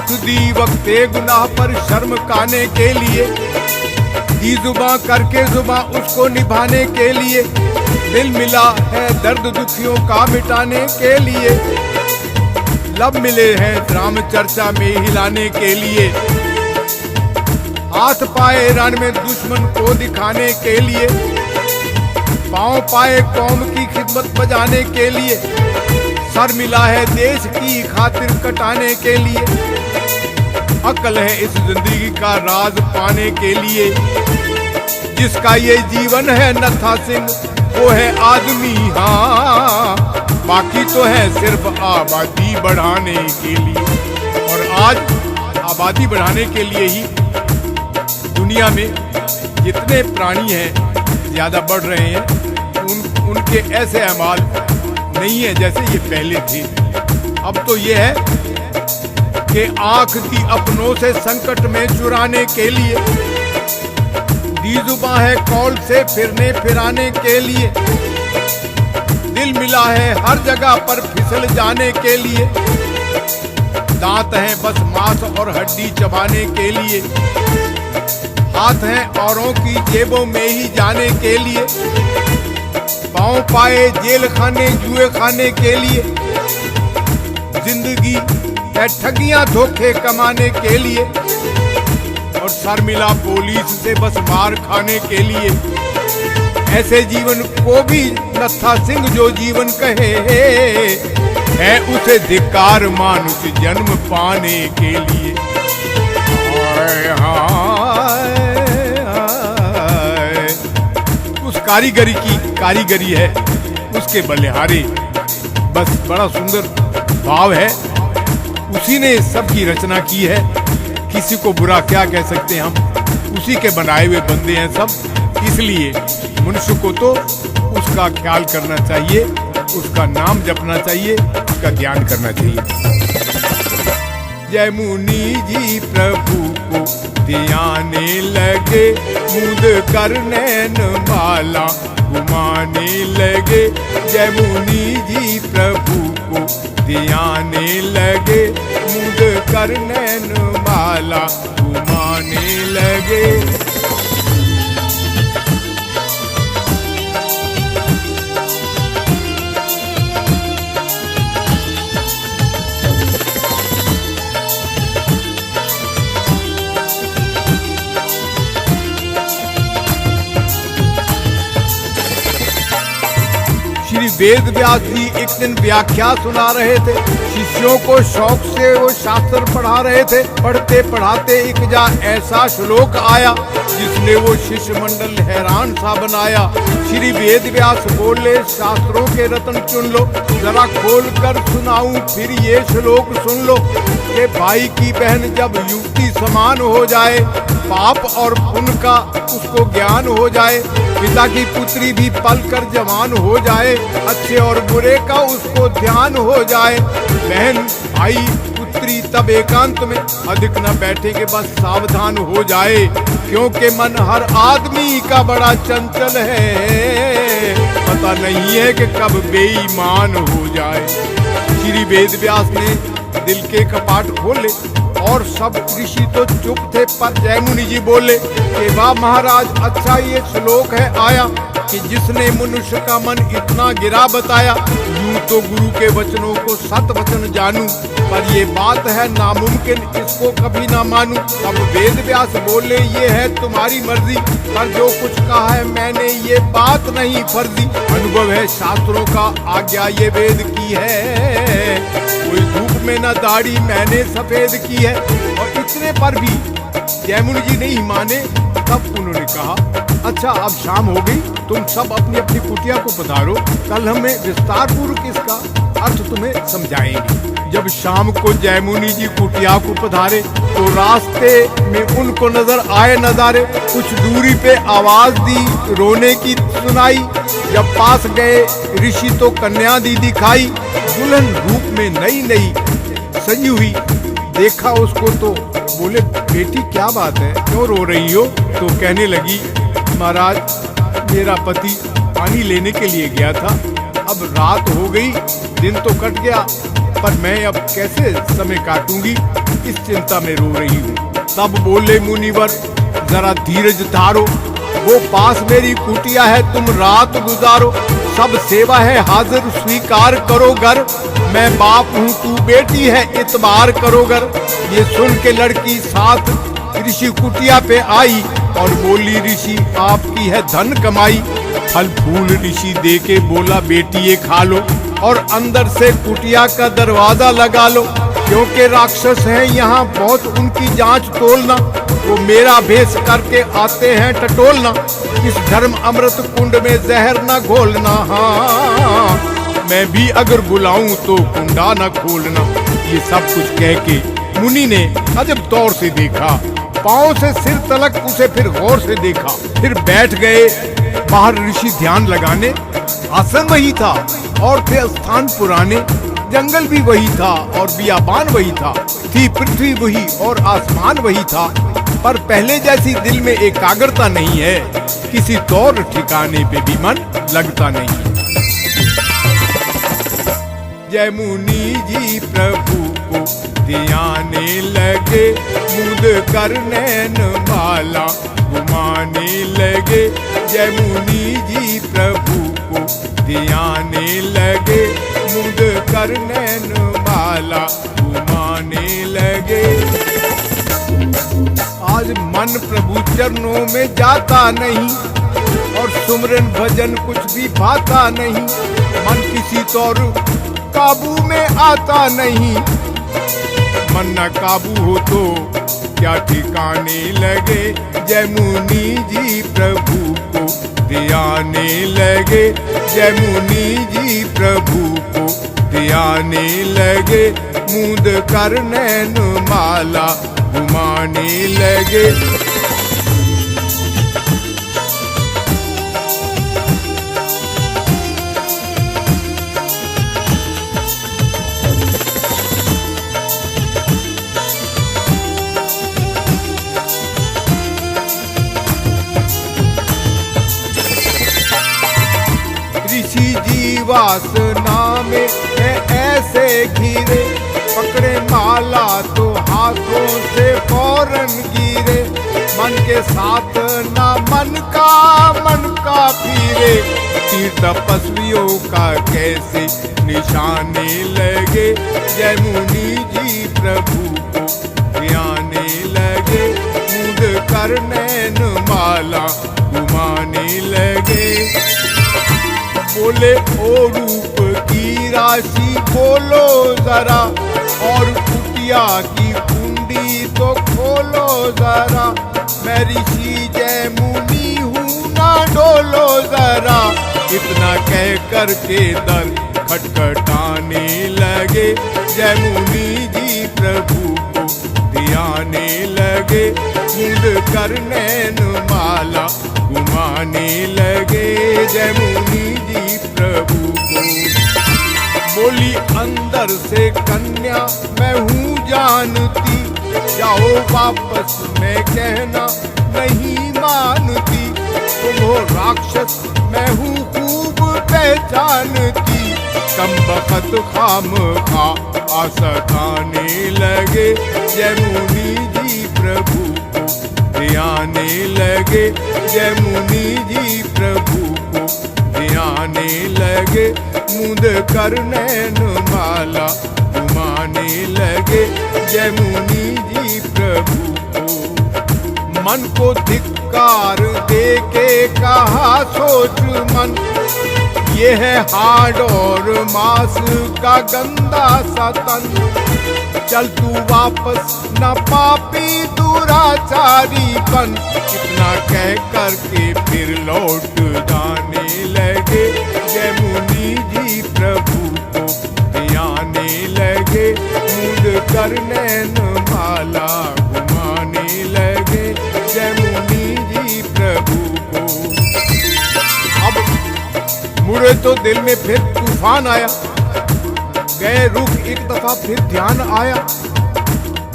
आंख दी वक्ते गुनाह पर शर्म काने के लिए, दी जुबां करके जुबां उसको निभाने के लिए, दिल मिला है दर्द दुखियों का मिटाने के लिए, लब मिले हैं राम चर्चा में हिलाने के लिए, हाथ पाए रण में दुश्मन को दिखाने के लिए, पांव पाए कौम की खिदमत बजाने के लिए, सर मिला है देश की खातिर कटाने के लिए, अकल है इस जिंदगी का राज पाने के लिए, जिसका ये जीवन है नत्था सिंह वो है आदमी, हाँ बाकी तो है सिर्फ आबादी बढ़ाने के लिए। और आज आबादी बढ़ाने के लिए ही दुनिया में जितने प्राणी हैं ज्यादा बढ़ रहे हैं, उनके ऐसे अमाल नहीं है जैसे ये पहले थे। अब तो ये है कि आंख दी अपनों से संकट में चुराने के लिए, दी जुबां है कौल से फिरने फिराने के लिए, दिल मिला है हर जगह पर फिसल जाने के लिए, दांत हैं बस मांस और हड्डी चबाने के लिए, हाथ हैं औरों की जेबों में ही जाने के लिए, पांव पाए जेल खाने जुए खाने के लिए, जिंदगी है ठगियां धोखे कमाने के लिए, और सर मिला पुलिस से बस मार खाने के लिए। ऐसे जीवन को भी नत्था सिंह जो जीवन कहे है उसे धिक्कार मानुष जन्म पाने के लिए। उस कारीगरी की कारीगरी है उसके बलिहारे, बस बड़ा सुंदर भाव है, उसी ने सबकी रचना की है। किसी को बुरा क्या कह सकते हैं हम, उसी के बनाए हुए बंदे हैं सब। इसलिए मनुष्य को तो उसका ख्याल करना चाहिए, उसका नाम जपना चाहिए, उसका ध्यान करना चाहिए। जय मुनि जी प्रभु को ध्याने लगे, मुद कर नैन माला घुमाने लगे। जय मुनि जी प्रभु को ध्याने लगे, मुद कर नैन माला घुमाने लगे। श्री वेद व्यास जी एक दिन व्याख्या सुना रहे थे, शिष्यों को शौक से वो शास्त्र पढ़ा रहे थे। पढ़ते पढ़ाते एक जा ऐसा श्लोक आया जिसने वो शिष्य मंडल हैरान सा बनाया। श्री वेद व्यास बोले शास्त्रों के रत्न चुन लो, जरा खोल कर सुनाऊं फिर ये श्लोक सुन लो। कि भाई की बहन जब युक्ति समान हो जाए, पाप और पुण्य का उसको ज्ञान हो जाए, पिता की पुत्री भी पल कर जवान हो जाए, अच्छे और बुरे का उसको ध्यान हो जाए। बहन भाई पुत्री तब एकांत में अधिक न बैठे के बस सावधान हो जाए, क्योंकि मन हर आदमी का बड़ा चंचल है, पता नहीं है कि कब बेईमान हो जाए। श्री वेद व्यास ने दिल के कपाट खोले और सब ऋषि तो चुप थे, पर जयमुनि जी बोले कि वाह महाराज, अच्छा ये श्लोक है आया कि जिसने मनुष्य का मन इतना गिरा बताया। यूं तो गुरु के वचनों को सत वचन जानूं, पर ये बात है नामुमकिन, इसको कभी ना मानूं। तब वेद व्यास बोले ये है तुम्हारी मर्जी, पर जो कुछ कहा है मैंने ये बात नहीं फर्जी। अनुभव है शास्त्रों का, आज्ञा ये वेद की है, कोई धूप में न दाढ़ी मैंने सफेद की है। और इतने पर भी जयमुनि जी नहीं माने। तब उन्होंने कहा अच्छा अब शाम हो गई, तुम सब अपनी अपनी कुटिया को पधारो, कल हमें विस्तार पूर्वक इसका अर्थ तुम्हें समझाएंगे। जब शाम को जयमुनि जी कुटिया को पधारे तो रास्ते में उनको नजर आए नजारे। कुछ दूरी पे आवाज दी रोने की सुनाई, जब पास गए ऋषि तो कन्या दी दिखाई। दुल्हन रूप में नई नई सजी हुई, देखा उसको तो बोले बेटी क्या बात है, क्यों रो रही हो? तो कहने लगी महाराज मेरा पति पानी लेने के लिए गया था, अब रात हो गई, दिन तो कट गया, पर मैं अब कैसे समय काटूंगी, इस चिंता में रो रही हूँ। तब बोले मुनिवर, जरा धीरज धारो, वो पास मेरी कुटिया है, तुम रात गुजारो। सब सेवा है हाजिर, स्वीकार करो घर, मैं बाप हूँ तू बेटी है, इतबार करो घर। ये सुन के लड़की साथ ऋषि कुटिया पे आई और बोली, ऋषि आपकी है धन कमाई। फल फूल ऋषि दे के बोला, बेटी ये खा लो और अंदर से कुटिया का दरवाजा लगा लो, क्योंकि राक्षस हैं यहाँ बहुत, उनकी जांच तोलना, वो मेरा भेष करके आते हैं टटोलना। इस धर्म अमृत कुंड में जहर न घोलना, हाँ मैं भी अगर बुलाऊं तो कुंडा न खोलना। ये सब कुछ कह के मुनि ने अजब तौर से देखा, पांव से सिर तलक उसे फिर गौर से देखा, फिर बैठ गए। बाहर ऋषि ध्यान लगाने, आसन वही था और थे स्थान पुराने, जंगल भी वही था और बियाबान वही था, थी पृथ्वी वही और आसमान वही था, पर पहले जैसी दिल में एकाग्रता नहीं है, किसी तौर ठिकाने पे भी मन लगता नहीं। जय मुनि जी प्रभु को ध्याने लगे, मुद कर नैन माला घुमाने लगे। जय मुनि जी प्रभु को ध्याने लगे, मुद कर नैन माला घुमाने लगे। आज मन प्रभु चरणों में जाता नहीं और सुमरन भजन कुछ भी भाता नहीं, मन किसी तौर काबू में आता नहीं। मन न काबू हो तो क्या ठिकाने लगे, जय मुनि जी प्रभु को ध्याने लगे। जय मुनि जी प्रभु को ध्याने लगे, मुद कर नैन माला घुमाने लगे। ऋषि जी वासना में है ऐसे घिरे, पकड़े माला तो हाथों से फौरन गिरे। मन के साथ ना मन का फिरे, तीर तपस्वियों का कैसे निशाने लगे। जय मुनि जी प्रभु को ध्याने लगे, मुद कर नैन माला घुमाने लगे। बोले ओ रूप की राशि बोलो जरा, और कुटिया की कुंडी तो खोलो जरा। मैं ऋषि जय मुनि हूँ ना डोलो जरा। इतना कह कर के दर खटखटाने लगे। जय मुनि जी प्रभु को ध्याने लगे, मुद कर नैन माला घुमाने लगे। जय मुनि जी प्रभु को। बोली अंदर से कन्या मैं हूँ जानती, जाओ वापस मैं कहना नहीं मानती। तुम हो राक्षस मैं हूँ खूब पहचानती, कम बखत खाम खा आसताने लगे। जय मुनि जी प्रभु को ध्याने लगे। जय मुनि जी प्रभु को ध्याने लगे, मुद कर नैन माला घुमाने लगे। जय मुनि जी प्रभु को। मन को धिक्कार दे के कहा सोच मन, ये है हाड़ और मांस का गंदा सा तन। चल तू वापस न पापी दुराचारी बन। इतना कह कर के फिर लौट जाने लगे। जय मुनि जी प्रभु को ध्याने लगे, मुद कर नैन माला घुमाने लगे। जय मुनि जी प्रभु को। अब मुड़े तो दिल में फिर तूफान आया, गए रुख एक दफा फिर ध्यान आया।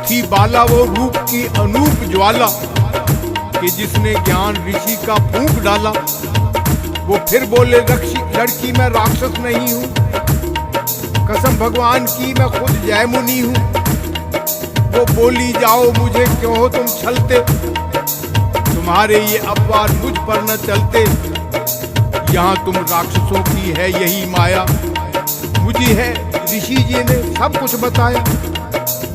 थी बाला वो रूप की अनूप ज्वाला, कि जिसने ज्ञान ऋषि का फूंक डाला। वो फिर बोले लड़की मैं राक्षस नहीं हूँ, कसम भगवान की मैं खुद जय मुनि हूँ। वो बोली जाओ मुझे क्यों हो तुम छलते, तुम्हारे ये अपवाद मुझ पर न चलते। यहाँ तुम राक्षसों की है यही माया, मुझी है ऋषि जी ने सब कुछ बताया।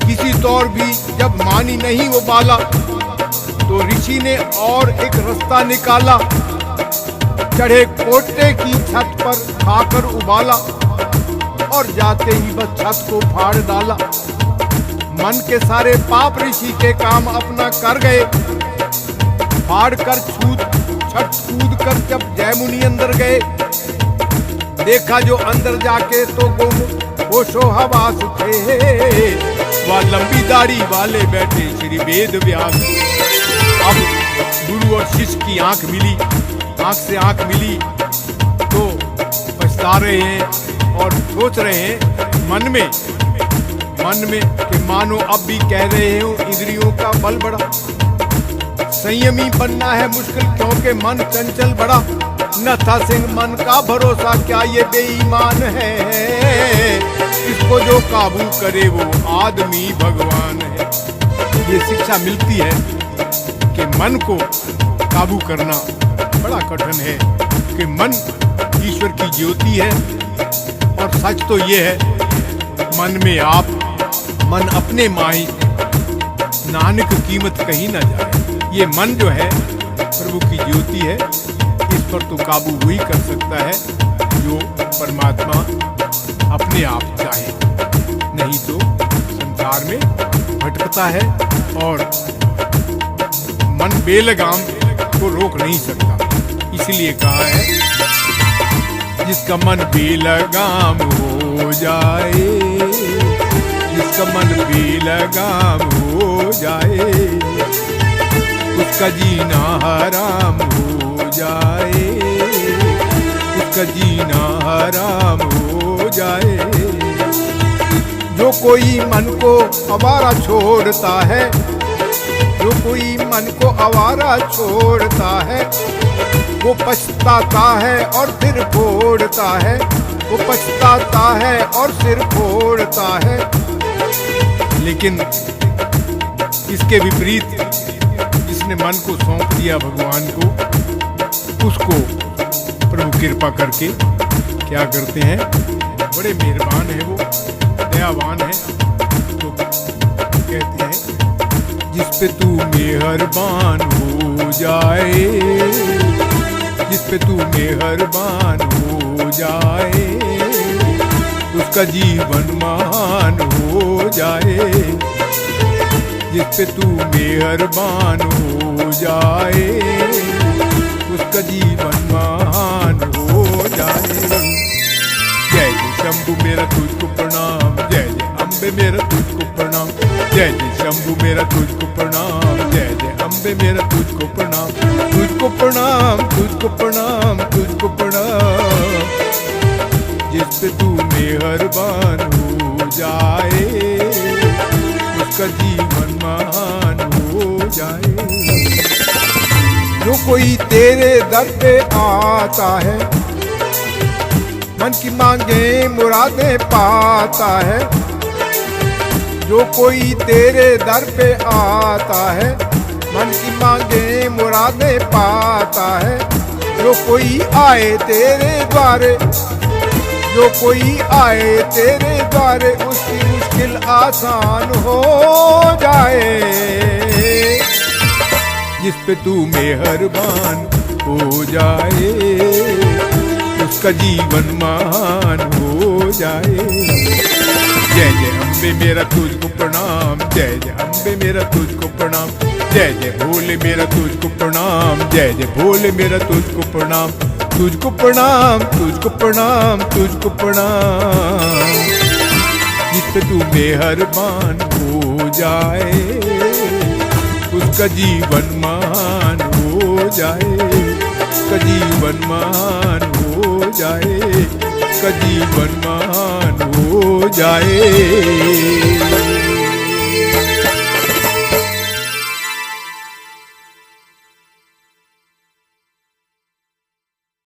किसी तौर भी जब मानी नहीं वो बाला, तो ऋषि ने और एक रास्ता निकाला। चढ़े कोटे की छत पर खाकर उबाला, और जाते ही बस छत को फाड़ डाला। मन के सारे पाप ऋषि के काम अपना कर गए। फाड़ कर छत कूद कर जब जय मुनि अंदर गए, देखा जो अंदर जाके तो होशो हवास थे। वह लंबी दाढ़ी वाले बैठे श्री वेद व्यास। अब गुरु और शिष्य की आंख मिली, आंख से आंख मिली तो पछता रहे हैं और सोच रहे हैं मन में कि मानो अब भी कह रहे हो इंद्रियों का बल बड़ा। संयमी बनना है मुश्किल क्योंकि मन चंचल बड़ा। न था सिंह मन का भरोसा क्या ये बेईमान है, इसको जो काबू करे वो आदमी भगवान है। ये शिक्षा मिलती है कि मन को काबू करना बड़ा कठिन है, कि मन ईश्वर की ज्योति है। और सच तो ये है मन में आप मन अपने माही, नानक कीमत कहीं ना जाए। ये मन जो है प्रभु की ज्योति है, इस पर तो काबू वही कर सकता है जो परमात्मा अपने आप चाहे, नहीं तो संसार में भटकता है और मन बेलगाम को रोक नहीं सकता। इसलिए कहा है जिसका मन बेलगाम हो जाए, जिसका मन बेलगाम हो जाए, उसका जीना हराम हो जाए, उसका जीना हराम हो जाए। जो कोई मन को आवारा छोड़ता है, जो कोई मन को आवारा छोड़ता है, वो पछताता है और सिर फोड़ता है, वो पछताता है और सिर फोड़ता है। लेकिन इसके विपरीत जिसने मन को सौंप दिया भगवान को, उसको प्रभु कृपा करके क्या करते हैं, बड़े मेहरबान है वो, दयावान है। तो कहते हैं जिस पे तू मेहरबान हो जाए, जिस पे तू मेहरबान हो जाए, उसका जीवन महान हो जाए। जिस पे तू मेहरबान हो जाए, उसका जीवन महान हो जाए। जय जय शंभु मेरा तुझको प्रणाम, जय जय अम्बे मेरा तुझको प्रणाम, जय जय शंभु मेरा तुझको प्रणाम, जय जय अम्बे मेरा तुझको प्रणाम। तुझको प्रणाम, तुझको प्रणाम, तुझको प्रणाम। जिस पे तू मेहरबान हो जाए, उसका जीवन महान हो जाए। जो कोई तेरे दर पे आता है, मन की मांगे मुरादें पाता है। जो कोई तेरे दर पे आता है, मन की मांगे मुरादें पाता है। जो कोई आए तेरे द्वारे, जो कोई आए तेरे द्वारे, उसकी मुश्किल आसान हो जाए। जिस पे तू मेहरबान हो जाए, उसका जीवन महान हो जाए। जय जय अम्बे मेरा तुझको प्रणाम, जय जय अम्बे मेरा तुझको प्रणाम, जय जय भोले मेरा तुझको प्रणाम, जय जय भोले मेरा तुझको प्रणाम। तुझको प्रणाम, तुझको प्रणाम, तुझको प्रणाम। जिस पे तू मेहरबान हो जाए, उसका जीवन महान हो जाए, उसका जीवन महान हो जाए, उसका जीवन महान हो जाए।